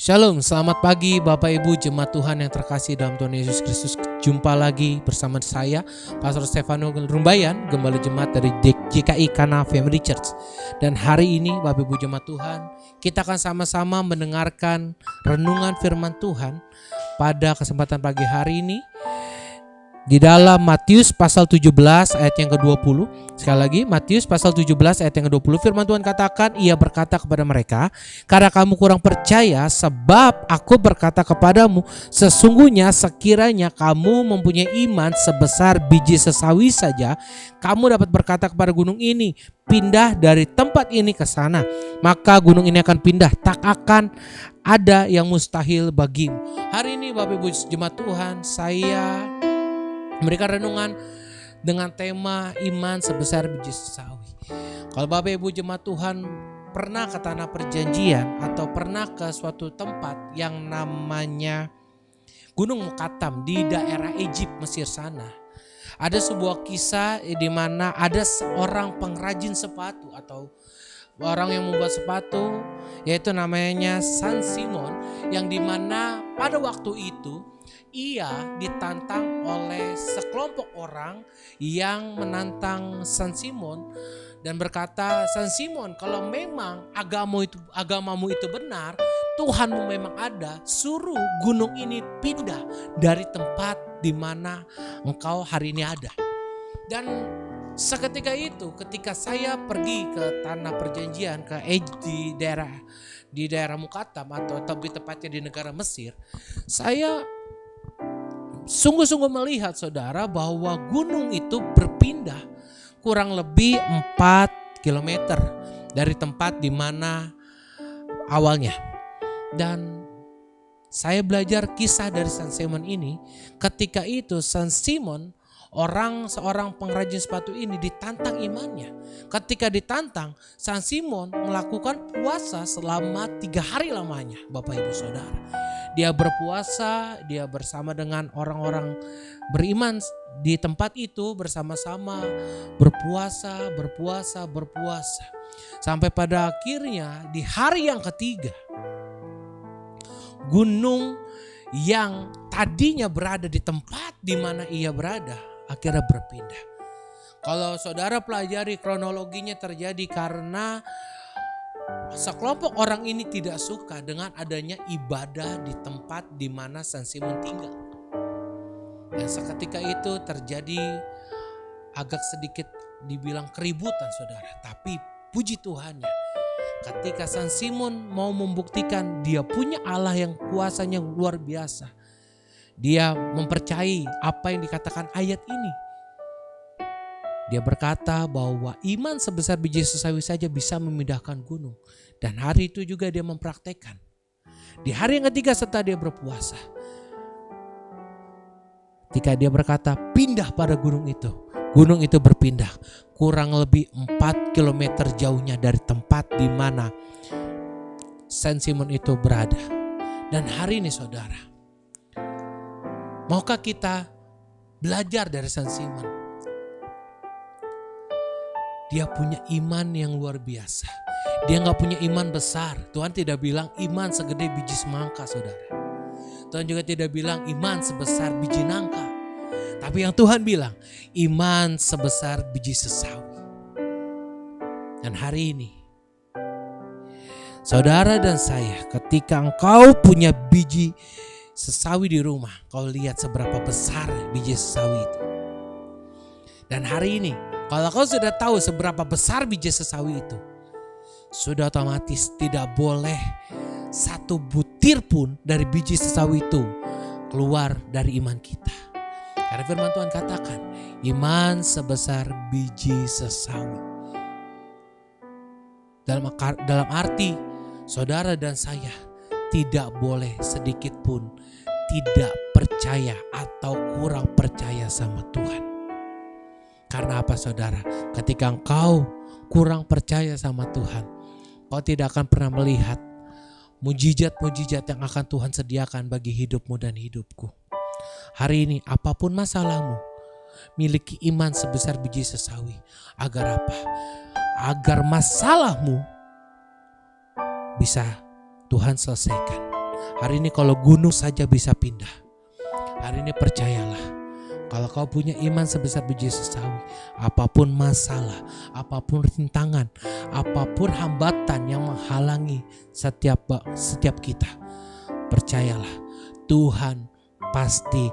Shalom, selamat pagi Bapak Ibu Jemaat Tuhan yang terkasih dalam Tuhan Yesus Kristus. Jumpa lagi bersama saya, Pastor Stefano Rumbayan, Gembala Jemaat dari GKI Kana Family Church. Dan hari ini Bapak Ibu Jemaat Tuhan, kita akan sama-sama mendengarkan renungan firman Tuhan pada kesempatan pagi hari ini di dalam Matius pasal 17 ayat yang ke-20. Sekali lagi, Matius pasal 17 ayat yang ke-20, firman Tuhan katakan, ia berkata kepada mereka, karena kamu kurang percaya, sebab aku berkata kepadamu, sesungguhnya sekiranya kamu mempunyai iman sebesar biji sesawi saja, kamu dapat berkata kepada gunung ini, pindah dari tempat ini ke sana, maka gunung ini akan pindah, tak akan ada yang mustahil bagimu. Hari ini Bapak Ibu Jemaat Tuhan, saya memberikan renungan dengan tema iman sebesar biji sesawi. Kalau Bapak Ibu Jemaat Tuhan pernah ke tanah perjanjian atau pernah ke suatu tempat yang namanya Gunung Mukatam di daerah Egypt, Mesir sana, ada sebuah kisah di mana ada seorang pengrajin sepatu atau orang yang membuat sepatu, yaitu namanya San Simon, yang dimana pada waktu itu ia ditantang oleh sekelompok orang yang menantang San Simon dan berkata, San Simon, kalau memang agamamu itu benar, Tuhanmu memang ada, suruh gunung ini pindah dari tempat di mana engkau hari ini ada. Dan seketika itu, ketika saya pergi ke tanah perjanjian di daerah Mukatam atau lebih tepatnya di negara Mesir, saya sungguh-sungguh melihat saudara bahwa gunung itu berpindah kurang lebih 4 km dari tempat di mana awalnya. Dan saya belajar kisah dari San Simon ini. Ketika itu San Simon, seorang pengrajin sepatu ini ditantang imannya. Ketika ditantang, San Simon melakukan puasa selama 3 hari lamanya, Bapak Ibu Saudara. Dia berpuasa, dia bersama dengan orang-orang beriman di tempat itu, bersama-sama berpuasa. Sampai pada akhirnya di hari yang ketiga, gunung yang tadinya berada di tempat di mana ia berada akhirnya berpindah. Kalau saudara pelajari kronologinya, terjadi karena sekelompok orang ini tidak suka dengan adanya ibadah di tempat di mana San Simon tinggal. Dan seketika itu terjadi agak sedikit dibilang keributan saudara. Tapi puji Tuhannya, ketika San Simon mau membuktikan dia punya Allah yang kuasanya luar biasa, dia mempercayai apa yang dikatakan ayat ini. Dia berkata bahwa iman sebesar biji sesawi saja bisa memindahkan gunung. Dan hari itu juga dia mempraktekkan. Di hari yang ketiga setelah dia berpuasa, ketika dia berkata pindah pada gunung itu berpindah kurang lebih 4 km jauhnya dari tempat di mana San Simon itu berada. Dan hari ini saudara, maukah kita belajar dari San Simon? Dia punya iman yang luar biasa. Dia gak punya iman besar. Tuhan tidak bilang iman segede biji semangka saudara. Tuhan juga tidak bilang iman sebesar biji nangka. Tapi yang Tuhan bilang iman sebesar biji sesawi. Dan hari ini saudara dan saya, ketika engkau punya biji sesawi di rumah, kau lihat seberapa besar biji sesawi itu. Dan hari ini kalau kau sudah tahu seberapa besar biji sesawi itu, sudah otomatis tidak boleh satu butir pun dari biji sesawi itu keluar dari iman kita. Karena firman Tuhan katakan, iman sebesar biji sesawi. Dalam arti saudara dan saya tidak boleh sedikit pun tidak percaya atau kurang percaya sama Tuhan. Karena apa saudara? Ketika engkau kurang percaya sama Tuhan, kau tidak akan pernah melihat mujizat-mujizat yang akan Tuhan sediakan bagi hidupmu dan hidupku. Hari ini apapun masalahmu, miliki iman sebesar biji sesawi. Agar apa? Agar masalahmu bisa Tuhan selesaikan. Hari ini kalau gunung saja bisa pindah. Hari ini percayalah, kalau kau punya iman sebesar biji sesawi, apapun masalah, apapun rintangan, apapun hambatan yang menghalangi setiap kita, percayalah Tuhan pasti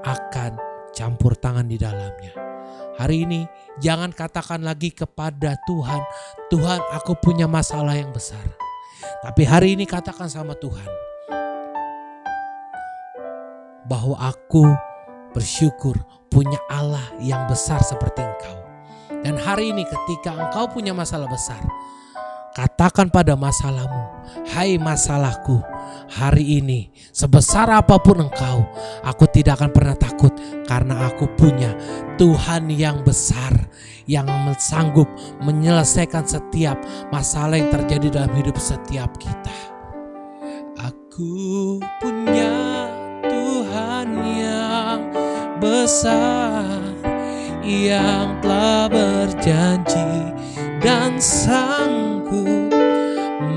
akan campur tangan di dalamnya. Hari ini jangan katakan lagi kepada Tuhan, Tuhan aku punya masalah yang besar. Tapi hari ini katakan sama Tuhan, bahwa aku bersyukur punya Allah yang besar seperti Engkau. Dan hari ini ketika engkau punya masalah besar, katakan pada masalahmu, hai masalahku, hari ini sebesar apapun engkau, aku tidak akan pernah takut karena aku punya Tuhan yang besar yang sanggup menyelesaikan setiap masalah yang terjadi dalam hidup setiap kita. Aku punya Tuhan yang besar yang telah berjanji dan sanggup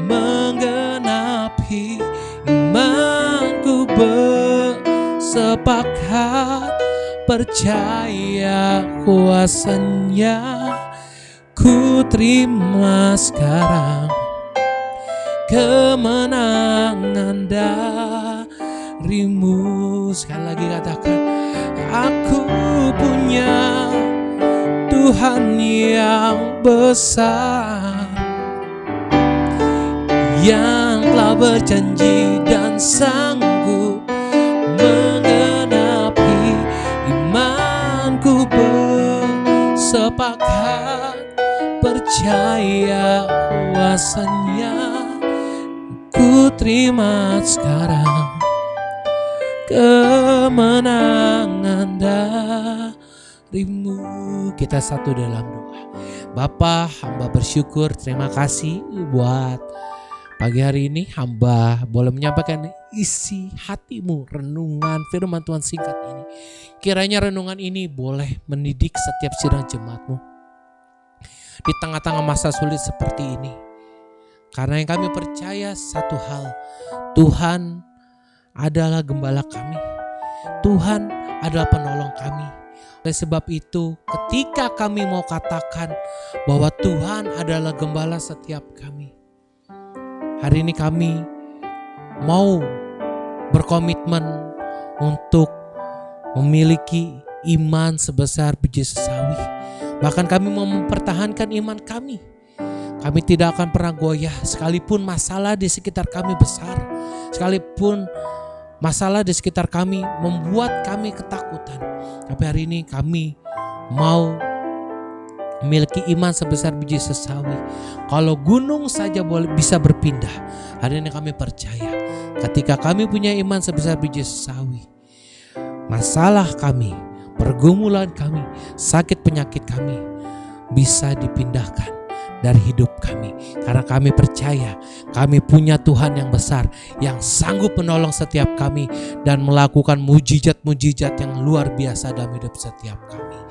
menggenapi imanku, bersepakat percaya kuasanya. Ku terima sekarang kemenangan darimu. Sekali lagi katakan, aku punya Tuhan yang besar yang telah berjanji dan sanggup menggenapi imanku, bersepakat percaya kuasanya. Ku terima sekarang kemenangan darimu. Kita satu dalam doa. Bapa, hamba bersyukur, terima kasih buat pagi hari ini. Hamba boleh menyampaikan isi hatimu, renungan firman Tuhan singkat ini. Kiranya renungan ini boleh mendidik setiap sidang jemaatmu di tengah-tengah masa sulit seperti ini. Karena yang kami percaya satu hal, Tuhan adalah gembala kami, Tuhan adalah penolong kami. Oleh sebab itu, ketika kami mau katakan bahwa Tuhan adalah gembala setiap kami, hari ini kami mau berkomitmen untuk memiliki iman sebesar biji sesawi. Bahkan kami mau mempertahankan iman kami. Kami tidak akan pernah goyah sekalipun masalah di sekitar kami besar, sekalipun masalah di sekitar kami membuat kami ketakutan. Tapi hari ini kami mau memiliki iman sebesar biji sesawi. Kalau gunung saja bisa berpindah, hari ini kami percaya ketika kami punya iman sebesar biji sesawi, masalah kami, pergumulan kami, sakit penyakit kami bisa dipindahkan dari hidup kami. Karena kami percaya kami punya Tuhan yang besar yang sanggup menolong setiap kami dan melakukan mujizat-mujizat yang luar biasa dalam hidup setiap kami.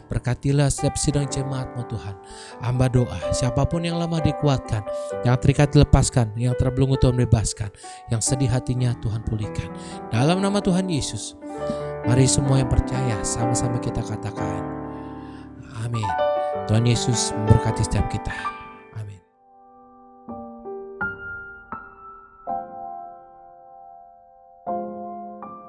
Berkatilah setiap sidang jemaat-Mu Tuhan. Hamba doa, siapapun yang lemah dikuatkan, yang terikat dilepaskan, yang terbelenggu Tuhan bebaskan, yang sedih hatinya Tuhan pulihkan. Dalam nama Tuhan Yesus, mari semua yang percaya sama-sama kita katakan amin. Tuhan Yesus memberkati setiap kita.